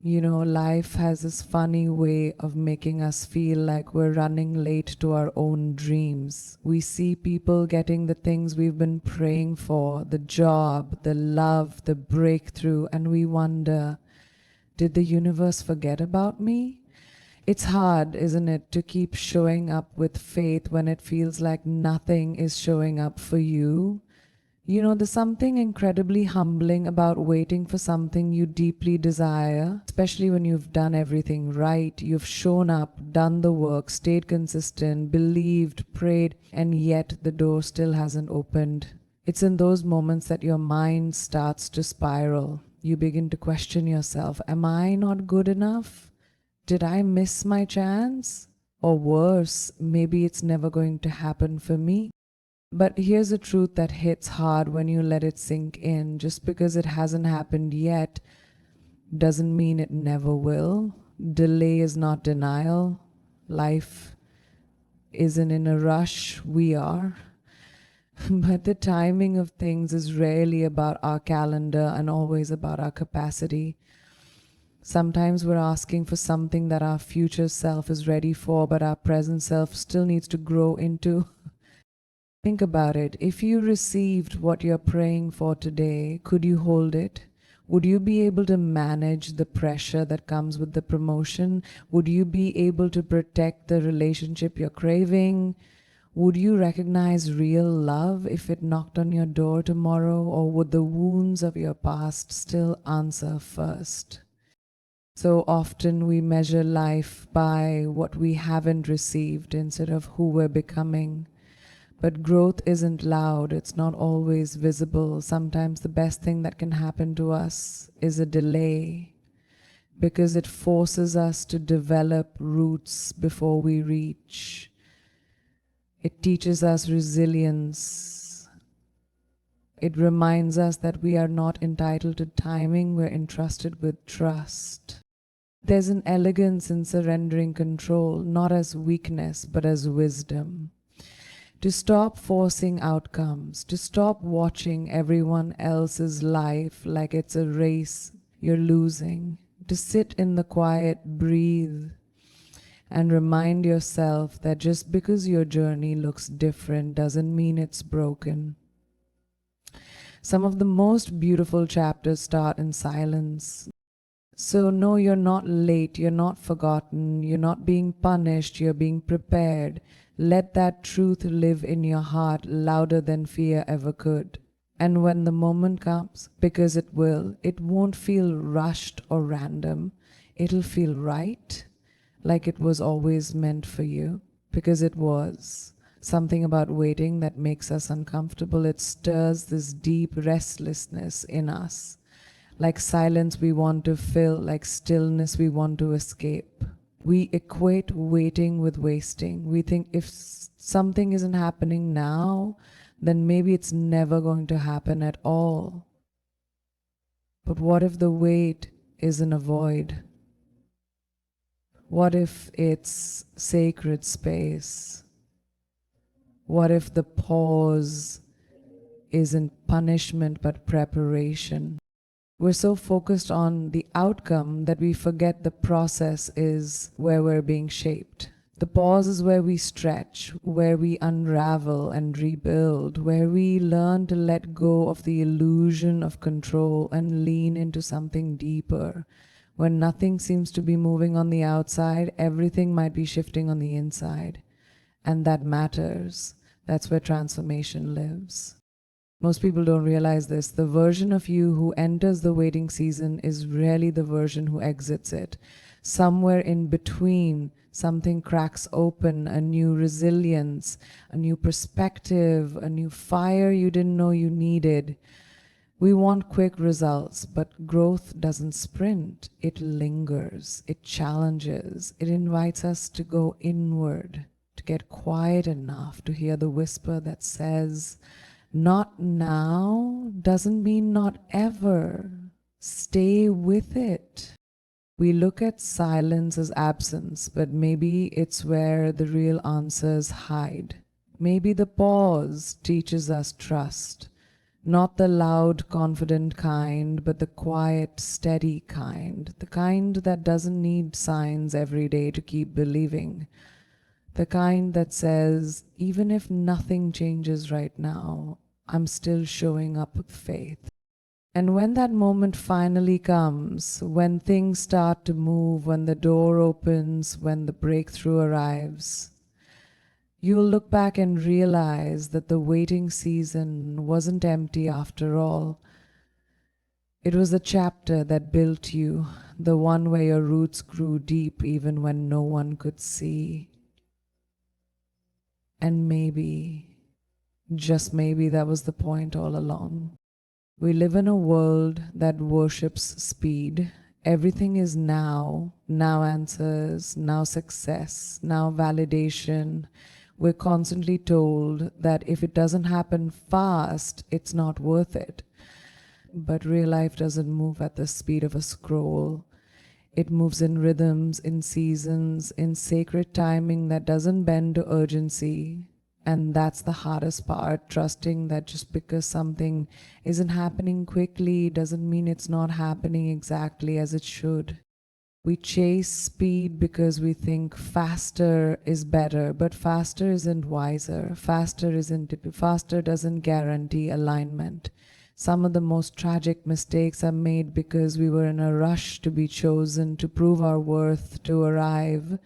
You know, life has this funny way of making us feel like we're running late to our own dreams. We see people getting the things we've been praying for, the job, the love, the breakthrough, and we wonder, did the universe forget about me? It's hard, isn't it, to keep showing up with faith when it feels like nothing is showing up for you. You know, there's something incredibly humbling about waiting for something you deeply desire, especially when you've done everything right. You've shown up, done the work, stayed consistent, believed, prayed, and yet the door still hasn't opened. It's in those moments that your mind starts to spiral. You begin to question yourself. Am I not good enough? Did I miss my chance? Or worse, maybe it's never going to happen for me. But here's a truth that hits hard when you let it sink in. Just because it hasn't happened yet doesn't mean it never will. Delay is not denial. Life isn't in a rush. We are. But the timing of things is rarely about our calendar and always about our capacity. Sometimes we're asking for something that our future self is ready for, but our present self still needs to grow into. Think about it. If you received what you're praying for today, could you hold it? Would you be able to manage the pressure that comes with the promotion? Would you be able to protect the relationship you're craving? Would you recognize real love if it knocked on your door tomorrow? Or would the wounds of your past still answer first? So often we measure life by what we haven't received instead of who we're becoming. But growth isn't loud, it's not always visible. Sometimes the best thing that can happen to us is a delay, because it forces us to develop roots before we reach. It teaches us resilience. It reminds us that we are not entitled to timing, we're entrusted with trust. There's an elegance in surrendering control, not as weakness, but as wisdom. To stop forcing outcomes, to stop watching everyone else's life like it's a race you're losing, to sit in the quiet, breathe, and remind yourself that just because your journey looks different doesn't mean it's broken. Some of the most beautiful chapters start in silence. So no, you're not late, you're not forgotten, you're not being punished, you're being prepared. Let that truth live in your heart louder than fear ever could. And when the moment comes, because it will, it won't feel rushed or random. It'll feel right, like it was always meant for you, because it was. Something about waiting that makes us uncomfortable. It stirs this deep restlessness in us. Like silence we want to fill, like stillness we want to escape. We equate waiting with wasting. We think if something isn't happening now, then maybe it's never going to happen at all. But what if the wait isn't a void? What if it's sacred space? What if the pause isn't punishment but preparation? We're so focused on the outcome that we forget the process is where we're being shaped. The pause is where we stretch, where we unravel and rebuild, where we learn to let go of the illusion of control and lean into something deeper. When nothing seems to be moving on the outside, everything might be shifting on the inside. And that matters. That's where transformation lives. Most people don't realize this. The version of you who enters the waiting season is rarely the version who exits it. Somewhere in between, something cracks open, a new resilience, a new perspective, a new fire you didn't know you needed. We want quick results, but growth doesn't sprint. It lingers, it challenges, it invites us to go inward, to get quiet enough to hear the whisper that says, not now doesn't mean not ever. Stay with it. We look at silence as absence, but maybe it's where the real answers hide. Maybe the pause teaches us trust. Not the loud, confident kind, but the quiet, steady kind. The kind that doesn't need signs every day to keep believing. The kind that says, even if nothing changes right now, I'm still showing up with faith. And when that moment finally comes, when things start to move, when the door opens, when the breakthrough arrives, you'll look back and realize that the waiting season wasn't empty after all. It was the chapter that built you, the one where your roots grew deep even when no one could see. And maybe, just maybe, that was the point all along. We live in a world that worships speed. Everything is now, now answers, now success, now validation. We're constantly told that if it doesn't happen fast, it's not worth it. But real life doesn't move at the speed of a scroll. It moves in rhythms, in seasons, in sacred timing that doesn't bend to urgency. And that's the hardest part, trusting that just because something isn't happening quickly doesn't mean it's not happening exactly as it should. We chase speed because we think faster is better, but faster isn't wiser. Faster doesn't guarantee alignment. Some of the most tragic mistakes are made because we were in a rush to be chosen, to prove our worth, to arrive.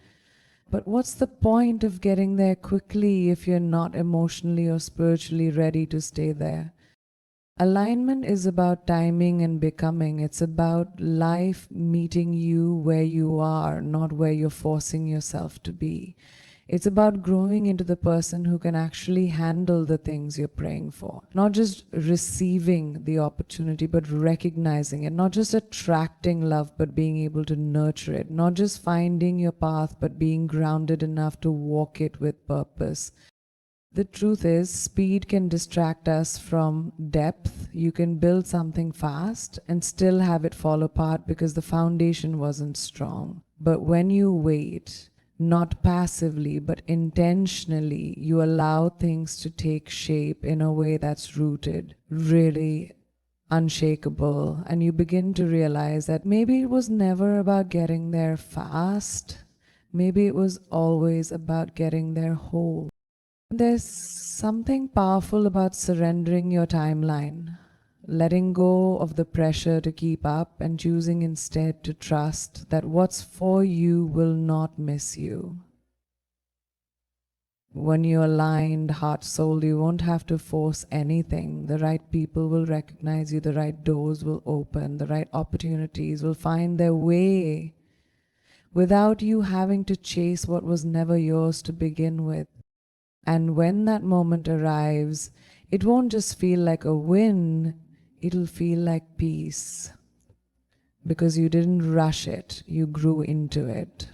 But what's the point of getting there quickly if you're not emotionally or spiritually ready to stay there? Alignment is about timing and becoming. It's about life meeting you where you are, not where you're forcing yourself to be. It's about growing into the person who can actually handle the things you're praying for. Not just receiving the opportunity, but recognizing it. Not just attracting love, but being able to nurture it. Not just finding your path, but being grounded enough to walk it with purpose. The truth is, speed can distract us from depth. You can build something fast and still have it fall apart because the foundation wasn't strong. But when you wait, not passively, but intentionally, you allow things to take shape in a way that's rooted, really unshakable, and you begin to realize that maybe it was never about getting there fast. Maybe it was always about getting there whole. There's something powerful about surrendering your timeline, letting go of the pressure to keep up and choosing instead to trust that what's for you will not miss you. When you're aligned, heart, soul, you won't have to force anything. The right people will recognize you, the right doors will open, the right opportunities will find their way without you having to chase what was never yours to begin with. And when that moment arrives, it won't just feel like a win, it'll feel like peace. Because you didn't rush it, you grew into it.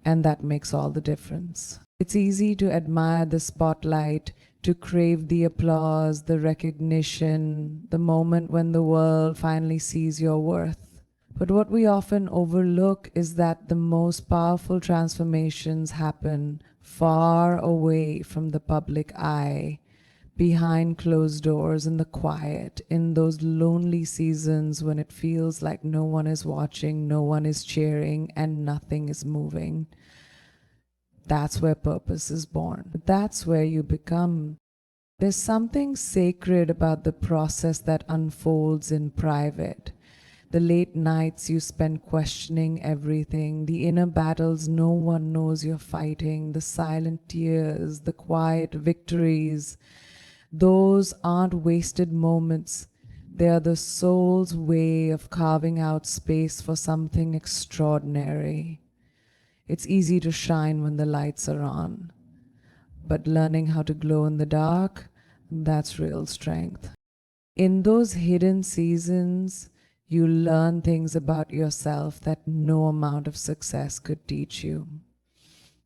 And that makes all the difference. It's easy to admire the spotlight, to crave the applause, the recognition, the moment when the world finally sees your worth. But what we often overlook is that the most powerful transformations happen far away from the public eye, behind closed doors, in the quiet, in those lonely seasons when it feels like no one is watching, no one is cheering, and nothing is moving. That's where purpose is born. That's where you become. There's something sacred about the process that unfolds in private. The late nights you spend questioning everything, the inner battles no one knows you're fighting, the silent tears, the quiet victories. Those aren't wasted moments. They are the soul's way of carving out space for something extraordinary. It's easy to shine when the lights are on, but learning how to glow in the dark, that's real strength. In those hidden seasons, you learn things about yourself that no amount of success could teach you.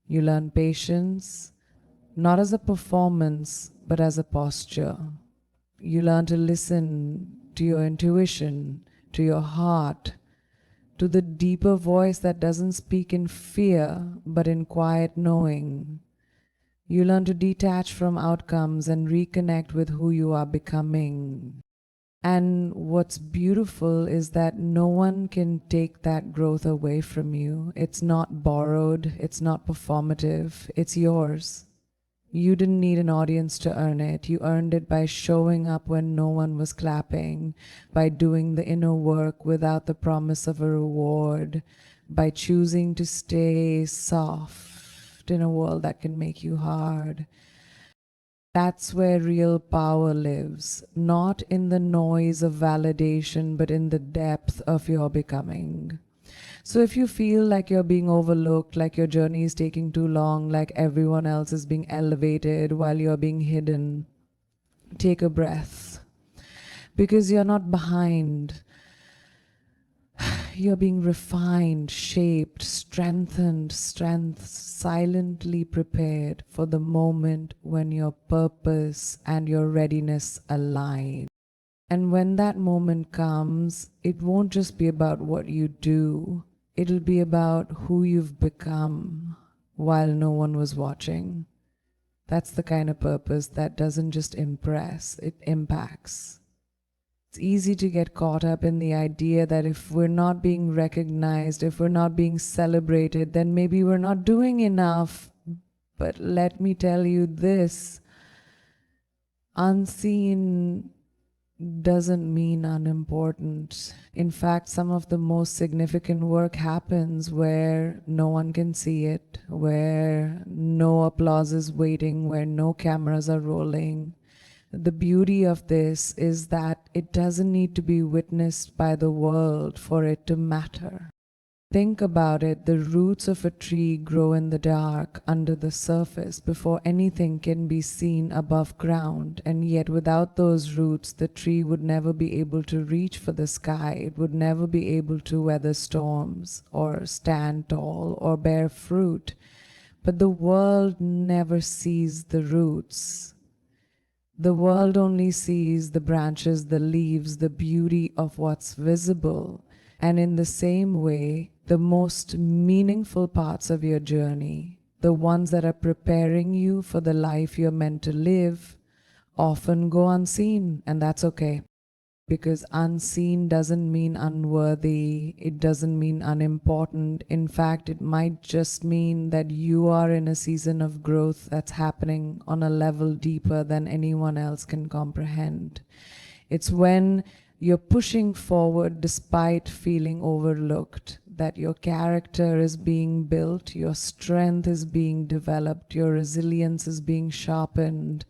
You learn patience, not as a performance, but as a posture. You learn to listen to your intuition, to your heart, to the deeper voice that doesn't speak in fear, but in quiet knowing. You learn to detach from outcomes and reconnect with who you are becoming. And what's beautiful is that no one can take that growth away from you. It's not borrowed, it's not performative, it's yours. You didn't need an audience to earn it. You earned it by showing up when no one was clapping, by doing the inner work without the promise of a reward, by choosing to stay soft in a world that can make you hard. That's where real power lives, not in the noise of validation, but in the depth of your becoming. So if you feel like you're being overlooked, like your journey is taking too long, like everyone else is being elevated while you're being hidden, take a breath. Because you're not behind. You're being refined, shaped, strengthened, silently prepared for the moment when your purpose and your readiness align. And when that moment comes, it won't just be about what you do, it'll be about who you've become while no one was watching. That's the kind of purpose that doesn't just impress, it impacts. It's easy to get caught up in the idea that if we're not being recognized, if we're not being celebrated, then maybe we're not doing enough. But let me tell you this, unseen doesn't mean unimportant. In fact, some of the most significant work happens where no one can see it, where no applause is waiting, where no cameras are rolling. The beauty of this is that it doesn't need to be witnessed by the world for it to matter. Think about it, the roots of a tree grow in the dark under the surface before anything can be seen above ground, and yet without those roots, the tree would never be able to reach for the sky. It would never be able to weather storms or stand tall or bear fruit. But the world never sees the roots. The world only sees the branches, the leaves, the beauty of what's visible. And in the same way, the most meaningful parts of your journey, the ones that are preparing you for the life you're meant to live, often go unseen, and that's okay. Because unseen doesn't mean unworthy, it doesn't mean unimportant. In fact, it might just mean that you are in a season of growth that's happening on a level deeper than anyone else can comprehend. It's when you're pushing forward despite feeling overlooked, that your character is being built, your strength is being developed, your resilience is being sharpened.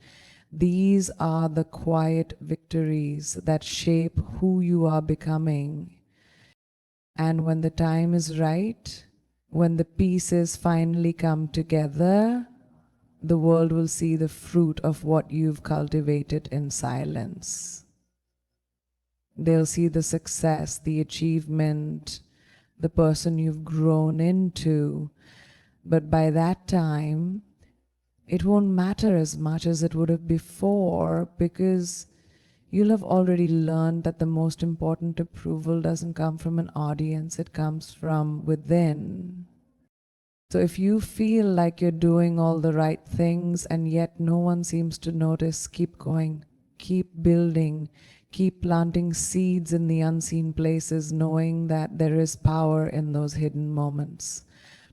These are the quiet victories that shape who you are becoming. And when the time is right, when the pieces finally come together, the world will see the fruit of what you've cultivated in silence. They'll see the success, the achievement, the person you've grown into. But by that time, it won't matter as much as it would have before, because you'll have already learned that the most important approval doesn't come from an audience, it comes from within. So if you feel like you're doing all the right things and yet no one seems to notice, keep going, keep building, keep planting seeds in the unseen places, knowing that there is power in those hidden moments.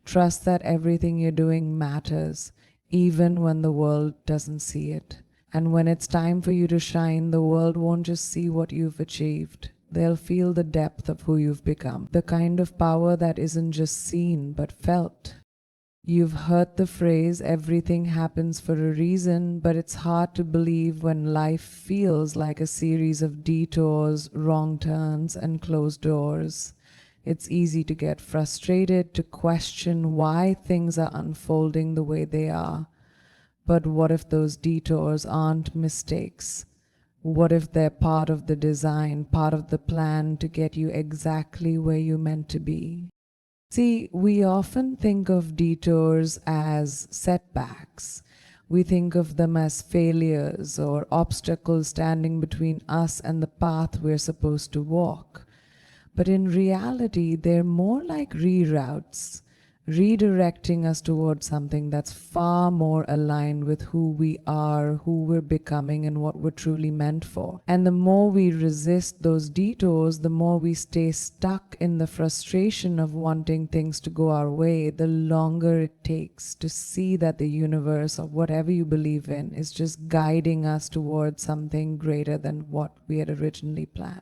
Trust that everything you're doing matters, even when the world doesn't see it. And when it's time for you to shine, the world won't just see what you've achieved. They'll feel the depth of who you've become, the kind of power that isn't just seen but felt. You've heard the phrase, everything happens for a reason, but it's hard to believe when life feels like a series of detours, wrong turns, and closed doors. It's easy to get frustrated, to question why things are unfolding the way they are. But what if those detours aren't mistakes? What if they're part of the design, part of the plan to get you exactly where you're meant to be? See, we often think of detours as setbacks. We think of them as failures or obstacles standing between us and the path we're supposed to walk. But in reality, they're more like reroutes. redirecting us towards something that's far more aligned with who we are, who we're becoming, and what we're truly meant for. And the more we resist those detours, the more we stay stuck in the frustration of wanting things to go our way, the longer it takes to see that the universe, or whatever you believe in, is just guiding us towards something greater than what we had originally planned.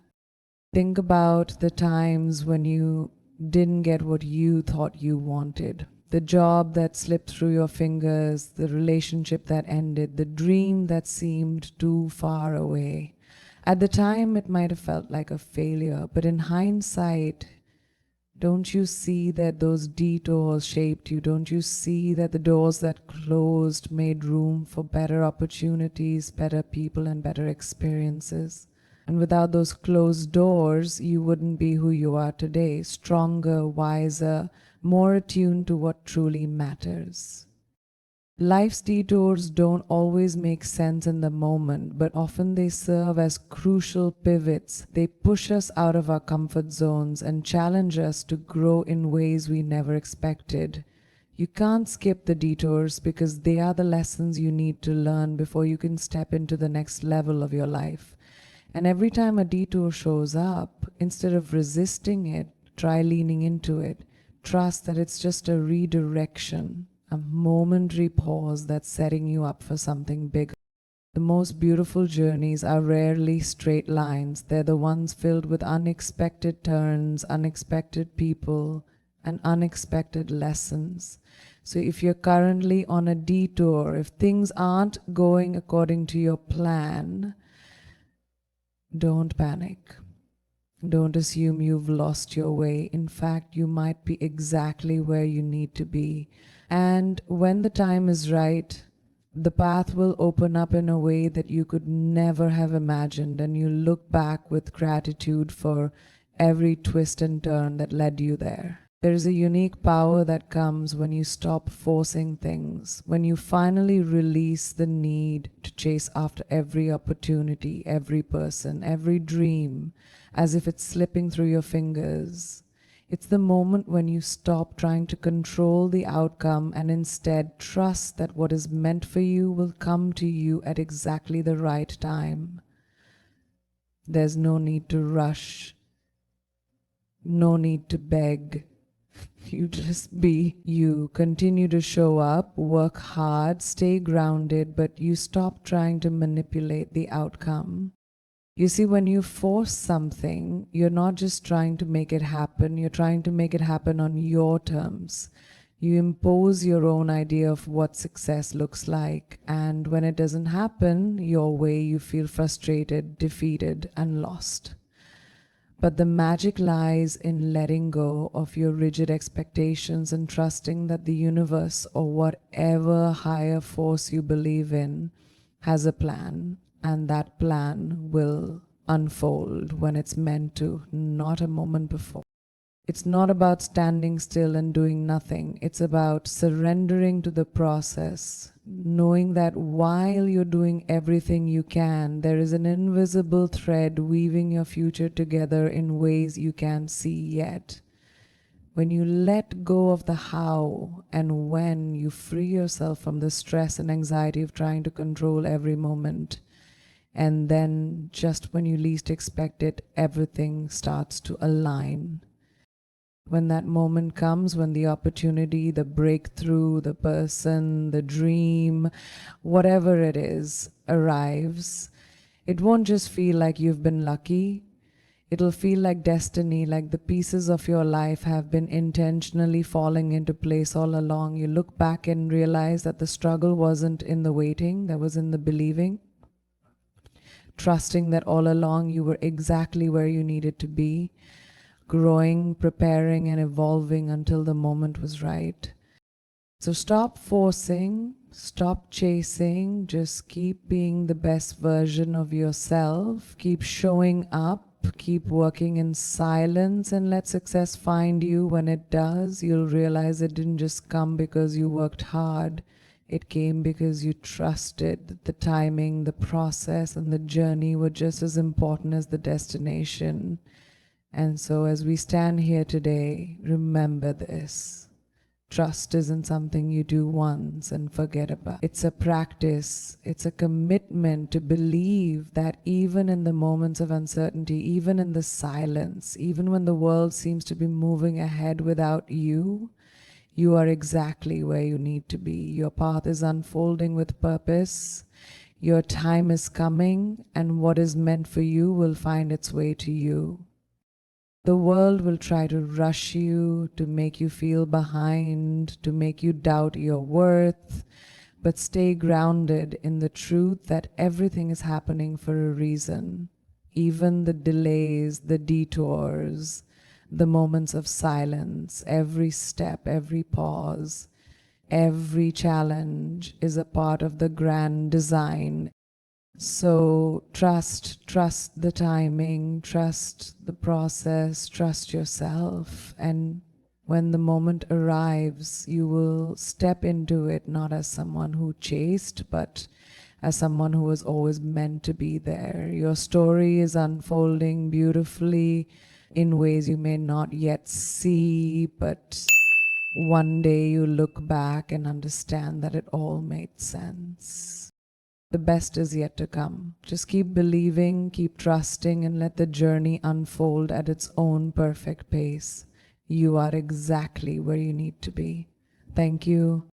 Think about the times when you didn't get what you thought you wanted. The job that slipped through your fingers, the relationship that ended, the dream that seemed too far away. At the time, it might have felt like a failure, but in hindsight, don't you see that those detours shaped you? Don't you see that the doors that closed made room for better opportunities, better people, and better experiences? And without those closed doors, you wouldn't be who you are today, stronger, wiser, more attuned to what truly matters. Life's detours don't always make sense in the moment, but often they serve as crucial pivots. They push us out of our comfort zones and challenge us to grow in ways we never expected. You can't skip the detours because they are the lessons you need to learn before you can step into the next level of your life. And every time a detour shows up, instead of resisting it, try leaning into it. Trust that it's just a redirection, a momentary pause that's setting you up for something bigger. The most beautiful journeys are rarely straight lines. They're the ones filled with unexpected turns, unexpected people, and unexpected lessons. So if you're currently on a detour, if things aren't going according to your plan, don't panic. Don't assume you've lost your way. In fact, you might be exactly where you need to be. And when the time is right, the path will open up in a way that you could never have imagined, and you look back with gratitude for every twist and turn that led you there. There is a unique power that comes when you stop forcing things, when you finally release the need to chase after every opportunity, every person, every dream, as if it's slipping through your fingers. It's the moment when you stop trying to control the outcome and instead trust that what is meant for you will come to you at exactly the right time. There's no need to rush, no need to beg. You just be you. Continue to show up, work hard, stay grounded, but you stop trying to manipulate the outcome. You see, when you force something, you're not just trying to make it happen, you're trying to make it happen on your terms. You impose your own idea of what success looks like, and when it doesn't happen your way, you feel frustrated, defeated, and lost. But the magic lies in letting go of your rigid expectations and trusting that the universe, or whatever higher force you believe in, has a plan, and that plan will unfold when it's meant to, not a moment before. It's not about standing still and doing nothing. It's about surrendering to the process, knowing that while you're doing everything you can, there is an invisible thread weaving your future together in ways you can't see yet. When you let go of the how and when, you free yourself from the stress and anxiety of trying to control every moment. And then, just when you least expect it, everything starts to align. When that moment comes, when the opportunity, the breakthrough, the person, the dream, whatever it is, arrives, it won't just feel like you've been lucky. It'll feel like destiny, like the pieces of your life have been intentionally falling into place all along. You look back and realize that the struggle wasn't in the waiting, that was in the believing. Trusting that all along you were exactly where you needed to be, growing, preparing, and evolving until the moment was right. So stop forcing, stop chasing, just keep being the best version of yourself, keep showing up, keep working in silence, and let success find you. When it does, you'll realize it didn't just come because you worked hard. It came because you trusted that the timing, the process, and the journey were just as important as the destination. And so as we stand here today, remember this. Trust isn't something you do once and forget about. It's a practice. It's a commitment to believe that even in the moments of uncertainty, even in the silence, even when the world seems to be moving ahead without you, you are exactly where you need to be. Your path is unfolding with purpose. Your time is coming, and what is meant for you will find its way to you. The world will try to rush you, to make you feel behind, to make you doubt your worth, but stay grounded in the truth that everything is happening for a reason. Even the delays, the detours, the moments of silence, every step, every pause, every challenge is a part of the grand design. So trust the timing, trust the process, trust yourself. And when the moment arrives, you will step into it not as someone who chased, but as someone who was always meant to be there. Your story is unfolding beautifully in ways you may not yet see, but one day you look back and understand that it all made sense. The best is yet to come. Just keep believing, keep trusting, and let the journey unfold at its own perfect pace. You are exactly where you need to be. Thank you.